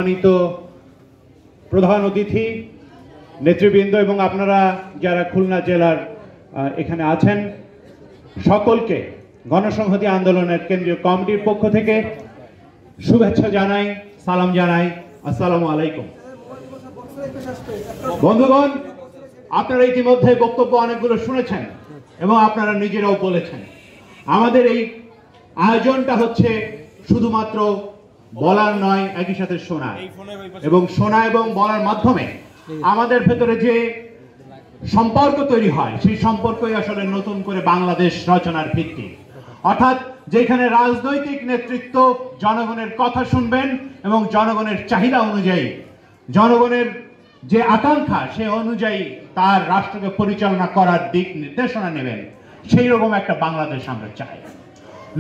সম্মানিত প্রধান অতিথি নেতৃবৃন্দ এবং আপনারা যারা খুলনা জেলার এখানে আছেন সকলকে গণসংহতি আন্দোলনের কেন্দ্রীয় কমিটির পক্ষ থেকে শুভেচ্ছা জানাই, সালাম জানাই। আসসালামু আলাইকুম। বন্ধুগণ, আপনারা ইতিমধ্যে বক্তব্য অনেকগুলো শুনেছেন এবং আপনারা নিজেরাও বলেছেন আমাদের এই আয়োজনটা হচ্ছে শুধুমাত্র বলার নয়, একই সাথে শোনা এবং শোনা এবং বলার মাধ্যমে আমাদের ভেতরে যে সম্পর্ক তৈরি হয় সেই সম্পর্কই আসলে নতুন করে বাংলাদেশ রচনার ভিত্তি। অর্থাৎ যেখানে রাজনৈতিক নেতৃত্ব জনগণের কথা শুনবেন এবং জনগণের চাহিদা অনুযায়ী জনগণের যে আকাঙ্ক্ষা সে অনুযায়ী তার রাষ্ট্রকে পরিচালনা করার দিক নির্দেশনা নেবেন, সেই রকম একটা বাংলাদেশ আমরা চাই।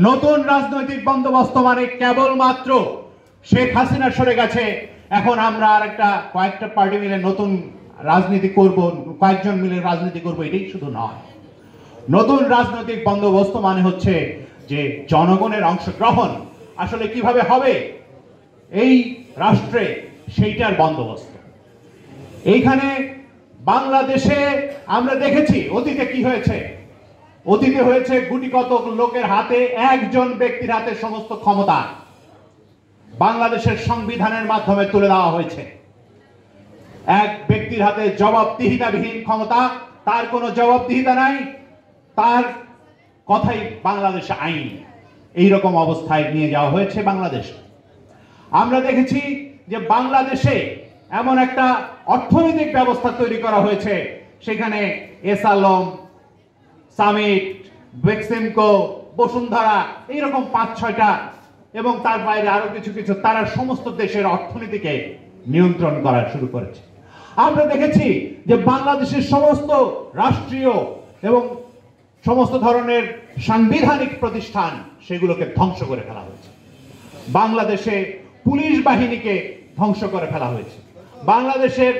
নতুন রাজনৈতিক বন্দোবস্ত মানে কেবলমাত্র শেখ হাসিনা সরে গেছে, এখন আমরা আর কয়েকটা পার্টি মিলে নতুন রাজনীতি করব, কয়েকজন মিলে রাজনীতি করব, এটাই শুধু নয়। নতুন রাজনৈতিক বন্দোবস্ত মানে হচ্ছে যে জনগণের অংশগ্রহণ আসলে কিভাবে হবে এই রাষ্ট্রে, সেইটার বন্দোবস্ত। এইখানে বাংলাদেশে আমরা দেখেছি অতীতে কি হয়েছে। অতীতে হয়েছে গুটি কত লোকের হাতে, একজন ব্যক্তির হাতে সমস্ত ক্ষমতা বাংলাদেশের সংবিধানের মাধ্যমে তুলে দেওয়া হয়েছে। এক ব্যক্তির হাতে জবাবদিহিতাবিহীন ক্ষমতা, তার কোনো জবাবদিহিতা নাই, তার কথাই বাংলাদেশে আইন। এইরকম অবস্থায় নিয়ে যাওয়া হয়েছে বাংলাদেশ। আমরা দেখেছি যে বাংলাদেশে এমন একটা অর্থনৈতিক ব্যবস্থা তৈরি করা হয়েছে, সেখানে এসালম, সামিট, বেক্সিমকো, বসুন্ধরা, এইরকম ৫-৬টা এবং তার বাইরে আরো কিছু কিছু, তারা সমস্ত দেশের অর্থনীতিকে নিয়ন্ত্রণ করা শুরু করেছে। আমরা দেখেছি যে বাংলাদেশের সমস্ত রাষ্ট্রীয় এবং সমস্ত ধরনের সাংবিধানিক প্রতিষ্ঠান সেগুলোকে ধ্বংস করে ফেলা হয়েছে। বাংলাদেশে পুলিশ বাহিনীকে ধ্বংস করে ফেলা হয়েছে। বাংলাদেশের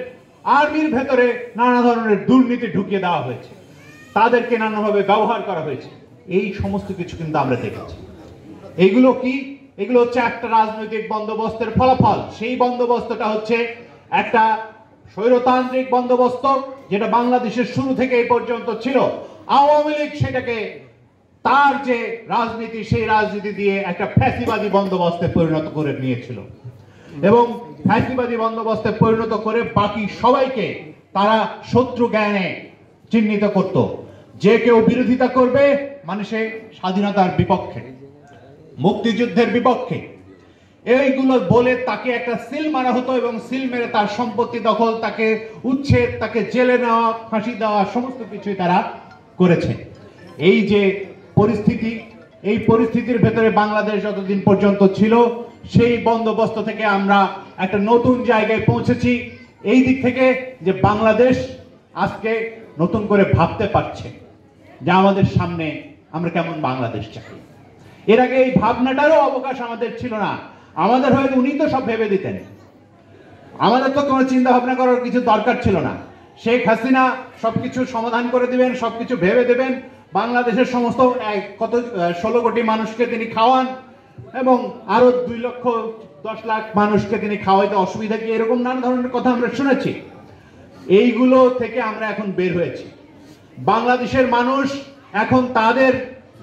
আর্মির ভেতরে নানা ধরনের দুর্নীতি ঢুকিয়ে দেওয়া হয়েছে, তাদেরকে নানাভাবে ব্যবহার করা হয়েছে। এই সমস্ত কিছু কিন্তু আমরা দেখেছি। এইগুলো কি? এগুলো হচ্ছে একটা রাজনৈতিক বন্দোবস্তের ফলাফল। সেই বন্দোবস্তটা হচ্ছে একটা স্বৈরতান্ত্রিক বন্দোবস্ত, যেটা বাংলাদেশের শুরু থেকে এই পর্যন্ত ছিল। আওয়ামী লীগ সেটাকে তার যে রাজনীতি, সেই রাজনীতি দিয়ে একটা ফ্যাসিবাদী বন্দোবস্তে পরিণত করে নিয়েছিল এবং ফ্যাসিবাদী বন্দোবস্তে পরিণত করে বাকি সবাইকে তারা শত্রু জ্ঞানে চিহ্নিত করত। যে কেউ বিরোধিতা করবে মানে সে স্বাধীনতার বিপক্ষে, মুক্তিযুদ্ধের বিপক্ষে, এইগুলো বলে তাকে একটা সিল মারা হতো এবং সিল মেরে তার সম্পত্তি দখল, তাকে উচ্ছেদ, তাকে জেলে নেওয়া, ফাঁসি দেওয়া, সমস্ত কিছুই তারা করেছে। এই যে পরিস্থিতি, এই পরিস্থিতির ভেতরে বাংলাদেশ যতদিন পর্যন্ত ছিল, সেই বন্দোবস্ত থেকে আমরা একটা নতুন জায়গায় পৌঁছেছি। এই দিক থেকে যে বাংলাদেশ আজকে নতুন করে ভাবতে পারছে যে আমাদের সামনে আমরা কেমন বাংলাদেশ চাই। এর আগে এই ভাবনাটারও অবকাশ আমাদের ছিল না। আমাদের হয়তো উনি তো সব ভেবে দিতেন, আমাদের তো কোনো চিন্তা ভাবনা করার কিছু দরকার ছিল না। শেখ হাসিনা সবকিছু সমাধান করে দিবেন, সবকিছু ভেবে দেবেন। বাংলাদেশের সমস্ত 16 কোটি মানুষকে তিনি খাওয়ান এবং আরো 2,10,00,000 মানুষকে তিনি খাওয়াইতে অসুবিধা কি, এরকম নানা ধরনের কথা আমরা শুনেছি। এইগুলো থেকে আমরা এখন বের হয়েছি। বাংলাদেশের মানুষ এখন তাদের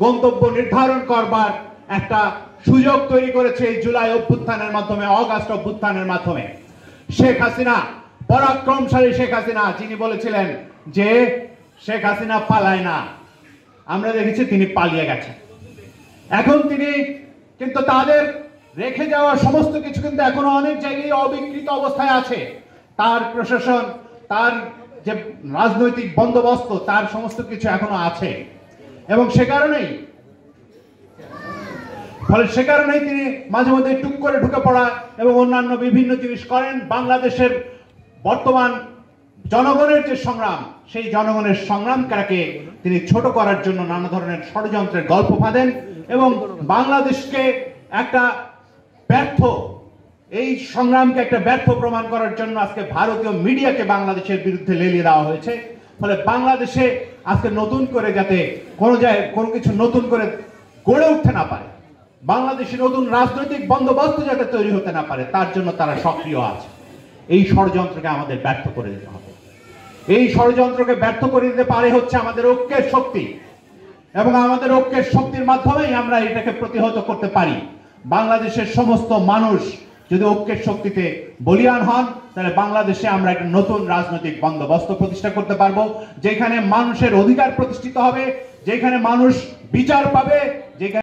গন্তব্য নির্ধারণ করবার একটা সুযোগ তৈরি করেছে এই জুলাই অভ্যুত্থানের মাধ্যমে, অগাস্ট অভ্যুত্থানের মাধ্যমে। শেখ হাসিনা, পরাক্রমশালী শেখ হাসিনা, যিনি বলেছিলেন যে শেখ হাসিনা পালায় না, আমরা দেখেছি তিনি পালিয়ে গেছেন। এখন তিনি কিন্তু তাদের রেখে যাওয়া সমস্ত কিছু কিন্তু এখনো অনেক জায়গায় অবিকৃত অবস্থায় আছে। তার প্রশাসন, তার যে রাজনৈতিক বন্দোবস্ত, তার সমস্ত কিছু এখনো আছে এবং সে কারণেই তিনি মাঝে মধ্যে টুক করে ঢুকে পড়া এবং অন্যান্য বিভিন্ন জিনিস করেন। বাংলাদেশের বর্তমান জনগণের যে সংগ্রাম, সেই জনগণের সংগ্রামটাকে তিনি ছোট করার জন্য নানা ধরনের ষড়যন্ত্রের গল্প ফাঁদেন এবং বাংলাদেশকে একটা ব্যর্থ, এই সংগ্রামকে একটা ব্যর্থ প্রমাণ করার জন্য আজকে ভারতীয় মিডিয়াকে বাংলাদেশের বিরুদ্ধে লেলিয়ে দেওয়া হয়েছে। ফলে বাংলাদেশে আজকে নতুন করে যাতে কোনো কিছু নতুন করে গড়ে উঠতে না পারে, বাংলাদেশে নতুন রাজনৈতিক বন্দোবস্ত যাতে তৈরি হতে না পারে তার জন্য তারা সক্রিয় আছে। এই ষড়যন্ত্রকে আমাদের ব্যর্থ করে দিতে হবে। এই ষড়যন্ত্রকে ব্যর্থ করে দিতে পারে হচ্ছে আমাদের ঐক্যের শক্তি, এবং আমাদের ঐক্যের শক্তির মাধ্যমেই আমরা এটাকে প্রতিহত করতে পারি। বাংলাদেশের সমস্ত মানুষ যদি ঐক্যের শক্তিতে বলিয়ান হন, তাহলে বাংলাদেশে আমরা একটা নতুন রাজনৈতিক বন্দোবস্ত প্রতিষ্ঠা করতে পারবো, যেখানে মানুষের অধিকার প্রতিষ্ঠিত হবে, যেখানে মানুষ বিচার পাবে, যেখানে